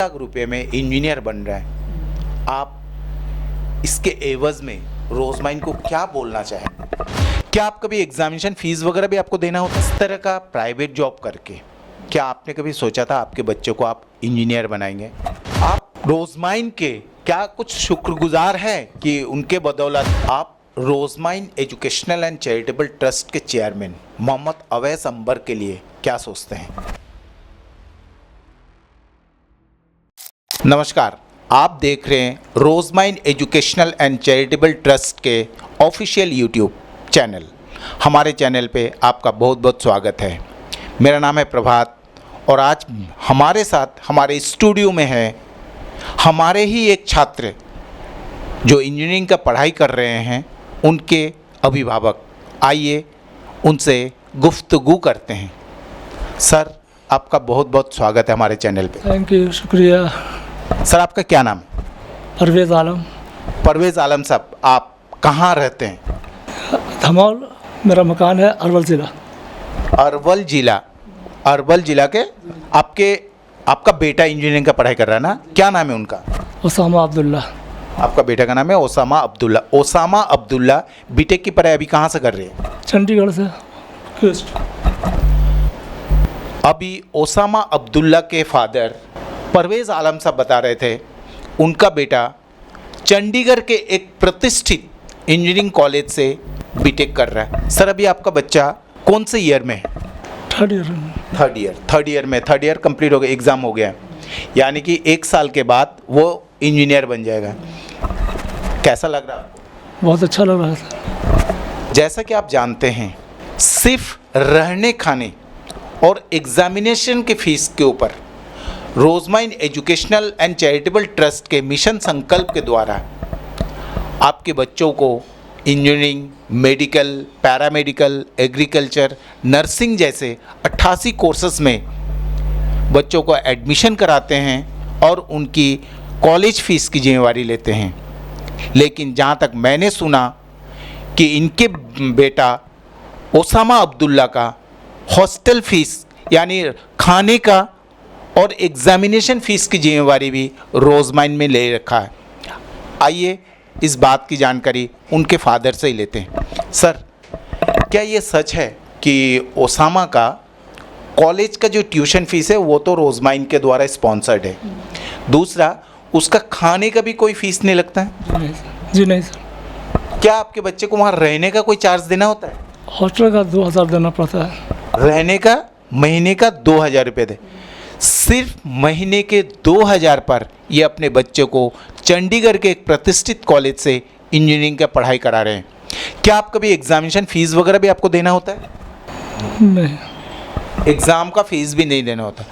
लाख रुपए में इंजीनियर बन रहा है, आप इसके एवज में रोजमाइन को क्या बोलना चाहेंगे? क्या आप कभी एग्जामिनेशन फीस वगैरह भी आपको देना होता है? इस तरह का प्राइवेट जॉब करके क्या आपने कभी सोचा था आपके बच्चे को आप इंजीनियर बनाएंगे? आप रोजमाइन के क्या कुछ शुक्रगुजार हैं कि उनके बदौलत आप रोजमाइन एजुकेशनल एंड चैरिटेबल ट्रस्ट के चेयरमैन मोहम्मद अवैस अंबर के लिए क्या सोचते हैं? नमस्कार, आप देख रहे हैं रोजमाइन एजुकेशनल एंड चैरिटेबल ट्रस्ट के ऑफिशियल यूट्यूब चैनल। हमारे चैनल पे आपका बहुत बहुत स्वागत है। मेरा नाम है प्रभात और आज हमारे साथ हमारे स्टूडियो में है हमारे ही एक छात्र जो इंजीनियरिंग का पढ़ाई कर रहे हैं, उनके अभिभावक। आइए उनसे गुफ्तगू करते हैं। सर, आपका बहुत बहुत स्वागत है हमारे चैनल पे। थैंक यू, शुक्रिया। सर, आपका क्या नाम है? परवेज़ आलम। परवेज़ आलम साहब, आप कहाँ रहते हैं? धमौल मेरा मकान है, अरवल ज़िला। अरवल जिला के आपका बेटा इंजीनियरिंग का पढ़ाई कर रहा है ना? क्या नाम है उनका? ओसामा अब्दुल्ला। आपका बेटा का नाम है ओसामा अब्दुल्ला। बीटेक की पढ़ाई अभी कहाँ से कर रहे हैं? चंडीगढ़ से। क्वेस्ट। अभी ओसामा अब्दुल्ला के फादर परवेज़ आलम साहब बता रहे थे उनका बेटा चंडीगढ़ के एक प्रतिष्ठित इंजीनियरिंग कॉलेज से बीटेक कर रहा है। सर, अभी आपका बच्चा कौन से ईयर में है? थर्ड ईयर कंप्लीट हो गया, एग्ज़ाम हो गया, यानी कि 1 साल के बाद वो इंजीनियर बन जाएगा। कैसा लग रहा है आपको? बहुत अच्छा लग रहा था। जैसा कि आप जानते हैं, सिर्फ रहने खाने और एग्जामिनेशन के फीस के ऊपर रोजमाइन एजुकेशनल एंड चैरिटेबल ट्रस्ट के मिशन संकल्प के द्वारा आपके बच्चों को engineering, medical, paramedical, agriculture, nursing जैसे 88 कोर्सेस में बच्चों को एडमिशन कराते हैं और उनकी कॉलेज फीस की जिम्मेवारी लेते हैं। लेकिन जहाँ तक मैंने सुना कि इनके बेटा ओसामा अब्दुल्ला का हॉस्टल फीस यानी खाने का और एग्जामिनेशन फ़ीस की जिम्मेवारी भी रोजमाइन में ले रखा है। आइए इस बात की जानकारी उनके फादर से ही लेते हैं। सर, क्या ये सच है कि ओसामा का कॉलेज का जो ट्यूशन फ़ीस है वो तो रोजमाइन के द्वारा स्पॉन्सर्ड है, दूसरा उसका खाने का भी कोई फ़ीस नहीं लगता है? जी नहीं सर। क्या आपके बच्चे को वहाँ रहने का कोई चार्ज देना होता है? हॉस्टल का 2000 देना पड़ता है। रहने का महीने का 2000 रुपये दे। सिर्फ महीने के 2000 पर ये अपने बच्चे को चंडीगढ़ के एक प्रतिष्ठित कॉलेज से इंजीनियरिंग का पढ़ाई करा रहे हैं। क्या आप कभी एग्जामिनेशन फ़ीस वगैरह भी आपको देना होता है? नहीं, एग्ज़ाम का फ़ीस भी नहीं देना होता।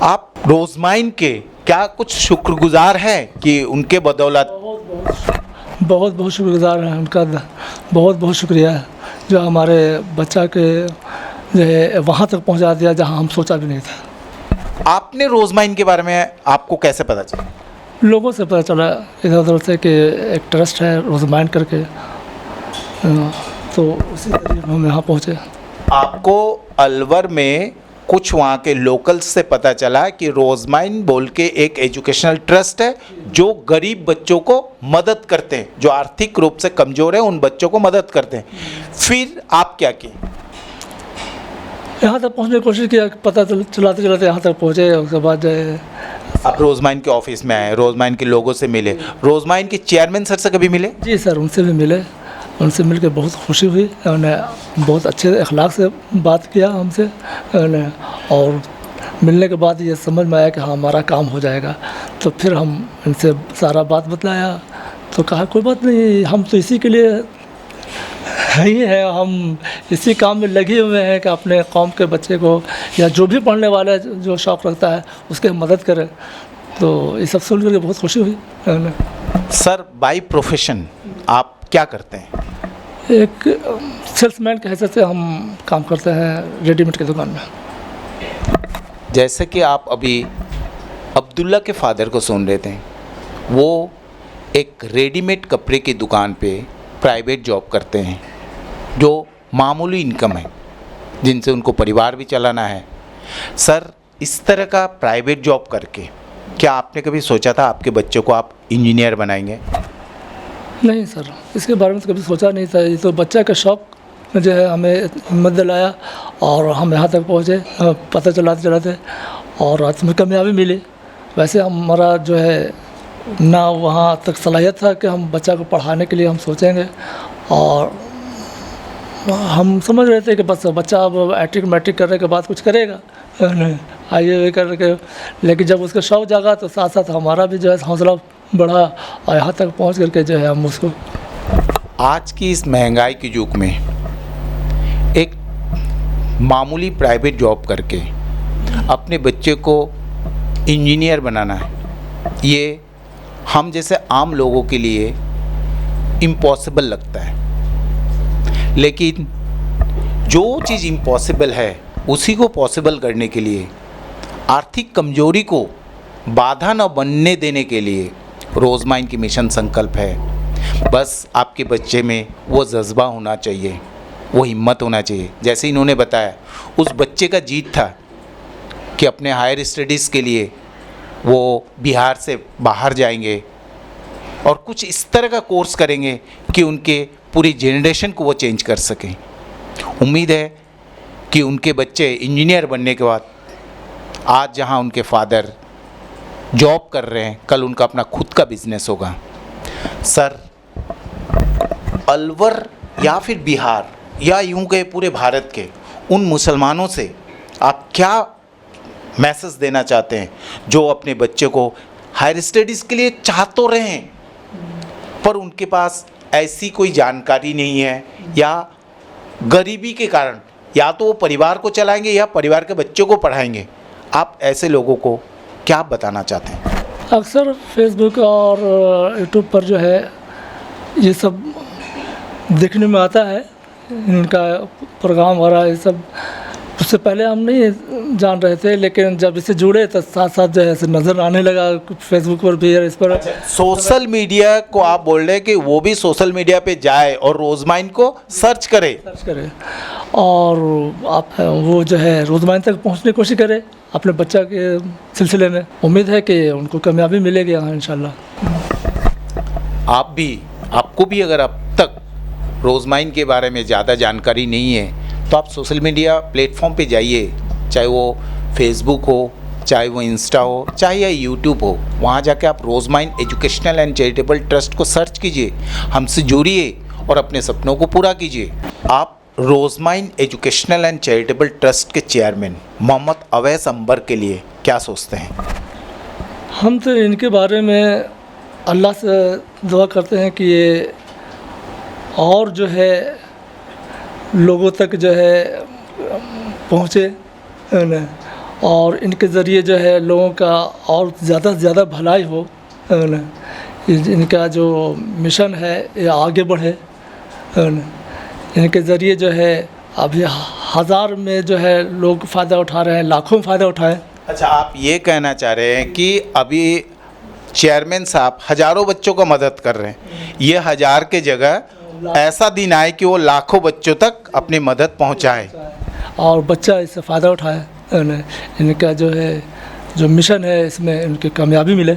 आप रोजमाइन के क्या कुछ शुक्रगुजार हैं कि उनके बदौलत? बहुत बहुत शुक्रगुजार हैं उनका। बहुत बहुत शुक्रिया है जो हमारे बच्चा के जो वहाँ तक पहुँचा दिया जहाँ हम सोचा भी नहीं था। आपने रोजमाइन के बारे में आपको कैसे पता चला? लोगों से पता चला इधर उधर से कि एक ट्रस्ट है रोजमाइन करके, तो उसी तरीके हम यहाँ पहुँचे। आपको अलवर में कुछ वहाँ के लोकल्स से पता चला कि रोजमाइन बोल के एक एजुकेशनल ट्रस्ट है जो गरीब बच्चों को मदद करते हैं, जो आर्थिक रूप से कमज़ोर है उन बच्चों को मदद करते हैं। फिर आप क्या किए? यहाँ तक पहुँचने की कोशिश किया, पता चलाते चलाते यहाँ तक पहुँचे। उसके बाद आप रोजमाइन के ऑफिस में आए, रोजमाइन के लोगों से मिले, रोजमाइन के चेयरमैन सर से कभी मिले? जी सर, उनसे भी मिले। उनसे मिलकर बहुत खुशी हुई। उन्होंने बहुत अच्छे अखलाक से बात किया हमसे, और मिलने के बाद ये समझ में आया कि हाँ हमारा काम हो जाएगा। तो फिर हम इनसे सारा बात बतलाया, तो कहा कोई बात नहीं, हम तो इसी के लिए ही है, हम इसी काम में लगे हुए हैं कि अपने कौम के बच्चे को या जो भी पढ़ने वाला जो शौक़ रखता है उसके मदद करें। तो ये सब सुन करके बहुत खुशी हुई। सर, बाय प्रोफेशन आप क्या करते हैं? एक सेल्समैन के हैसियत से हम काम करते हैं रेडीमेड की दुकान में। जैसे कि आप अभी अब्दुल्ला के फादर को सुन रहे थे, वो एक रेडीमेड कपड़े की दुकान पे प्राइवेट जॉब करते हैं जो मामूली इनकम है जिनसे उनको परिवार भी चलाना है। सर, इस तरह का प्राइवेट जॉब करके क्या आपने कभी सोचा था आपके बच्चों को आप इंजीनियर बनाएंगे? नहीं सर, इसके बारे में तो कभी सोचा नहीं था। ये तो बच्चा का शौक जो है हमें हिम्मत दिलाया और हम यहाँ तक पहुँचे, पता चलाते चलाते, और आज में कामयाबी मिली। वैसे हमारा जो है ना वहाँ तक सलाहियत था कि हम बच्चा को पढ़ाने के लिए हम सोचेंगे, और हम समझ रहे थे कि बस बच्चा अब मैट्रिक करने के बाद कुछ करेगा, IAA करके। लेकिन जब उसका शौक़ जागा तो साथ साथ हमारा भी जो है हौसला बढ़ा, और यहाँ तक पहुँच करके जो है हम उसको। आज की इस महंगाई के युग में एक मामूली प्राइवेट जॉब करके अपने बच्चे को इंजीनियर बनाना है, ये हम जैसे आम लोगों के लिए इम्पॉसिबल लगता है। लेकिन जो चीज़ इम्पॉसिबल है उसी को पॉसिबल करने के लिए, आर्थिक कमजोरी को बाधा न बनने देने के लिए रोज़माइन की मिशन संकल्प है। बस आपके बच्चे में वो जज्बा होना चाहिए, वो हिम्मत होना चाहिए। जैसे इन्होंने बताया, उस बच्चे का जीत था कि अपने हायर स्टडीज़ के लिए वो बिहार से बाहर जाएंगे और कुछ इस तरह का कोर्स करेंगे कि उनके पूरी जनरेशन को वो चेंज कर सकें। उम्मीद है कि उनके बच्चे इंजीनियर बनने के बाद आज जहां उनके फादर जॉब कर रहे हैं, कल उनका अपना खुद का बिजनेस होगा। सर, अलवर या फिर बिहार या यूं कहे पूरे भारत के उन मुसलमानों से आप क्या मैसेज देना चाहते हैं जो अपने बच्चे को हायर स्टडीज़ के लिए चाह तो रहे हैं पर उनके पास ऐसी कोई जानकारी नहीं है, या गरीबी के कारण या तो वो परिवार को चलाएंगे या परिवार के बच्चों को पढ़ाएंगे? आप ऐसे लोगों को क्या बताना चाहते हैं? अक्सर फेसबुक और यूट्यूब पर जो है ये सब देखने में आता है, इनका प्रोग्राम हो रहा है, ये सब उससे पहले हम नहीं जान रहे थे, लेकिन जब इससे जुड़े तो साथ साथ जो है नज़र आने लगा फेसबुक पर भी। इस पर सोशल मीडिया को आप बोल रहे हैं कि वो भी सोशल मीडिया पे जाए और रोज़माइन को सर्च करे और आप वो जो है रोज़माइन तक पहुंचने की कोशिश करे अपने बच्चा के सिलसिले में। उम्मीद है कि उनको कामयाबी मिलेगी यहाँ इंशाल्लाह। आपको भी अगर अब तक रोज़माइन के बारे में ज़्यादा जानकारी नहीं है तो आप सोशल मीडिया प्लेटफॉर्म पे जाइए, चाहे वो फेसबुक हो, चाहे वो इंस्टा हो, चाहे या यूट्यूब हो। वहाँ जाके आप रोज़माइन एजुकेशनल एंड चैरिटेबल ट्रस्ट को सर्च कीजिए, हमसे जुड़िए और अपने सपनों को पूरा कीजिए। आप रोज़माइन एजुकेशनल एंड चैरिटेबल ट्रस्ट के चेयरमैन मोहम्मद अवैस अंबर के लिए क्या सोचते हैं? हम तो इनके बारे में अल्लाह से दुआ करते हैं कि ये और जो है लोगों तक जो है पहुँचे न, और इनके ज़रिए जो है लोगों का और ज़्यादा से ज़्यादा भलाई हो न। इनका जो मिशन है ये आगे बढ़े न। इनके ज़रिए जो है अभी हज़ार में जो है लोग फ़ायदा उठा रहे हैं, लाखों में फ़ायदा उठाएं। अच्छा, आप ये कहना चाह रहे हैं कि अभी चेयरमैन साहब हज़ारों बच्चों का मदद कर रहे हैं, ये हज़ार के जगह ऐसा दिन आए कि वो लाखों बच्चों तक अपनी मदद पहुंचाए और बच्चा इससे फ़ायदा उठाए। इनका जो है जो मिशन है इसमें इनकी कामयाबी मिले।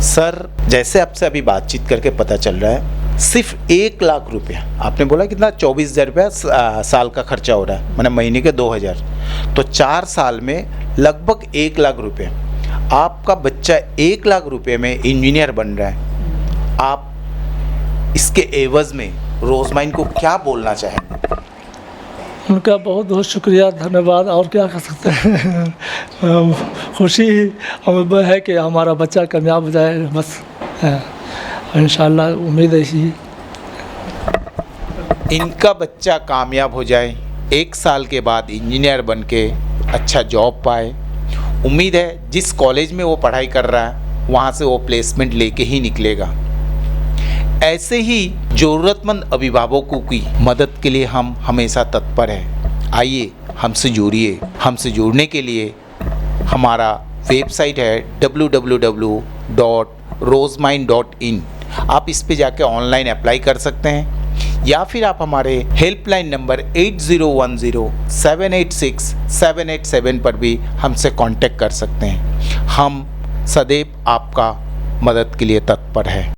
सर, जैसे आपसे अभी बातचीत करके पता चल रहा है, सिर्फ 1 लाख रुपया, आपने बोला कितना, 24,000 रुपया साल का खर्चा हो रहा है, मैंने महीने के 2,000, तो 4 साल में लगभग 1 लाख रुपये। आपका बच्चा 1 लाख रुपये में इंजीनियर बन रहा है, आप इसके एवज में रोज़माइन को क्या बोलना चाहेंगे? उनका बहुत बहुत शुक्रिया, धन्यवाद, और क्या कर सकते हैं। खुशी हमें है कि हमारा बच्चा कामयाब हो जाए, बस इंशाल्लाह उम्मीद है इसी। इनका बच्चा कामयाब हो जाए, 1 साल के बाद इंजीनियर बन के अच्छा जॉब पाए। उम्मीद है जिस कॉलेज में वो पढ़ाई कर रहा है वहाँ से वो प्लेसमेंट लेके ही निकलेगा। ऐसे ही ज़रूरतमंद अभिभावकों की मदद के लिए हम हमेशा तत्पर हैं। आइए हमसे जुड़िए। हमसे जुड़ने के लिए हमारा वेबसाइट है www.rozmine.in। आप इस पे जाके ऑनलाइन अप्लाई कर सकते हैं, या फिर आप हमारे हेल्पलाइन नंबर 8010786787 पर भी हमसे कांटेक्ट कर सकते हैं। हम सदैव आपका मदद के लिए तत्पर हैं।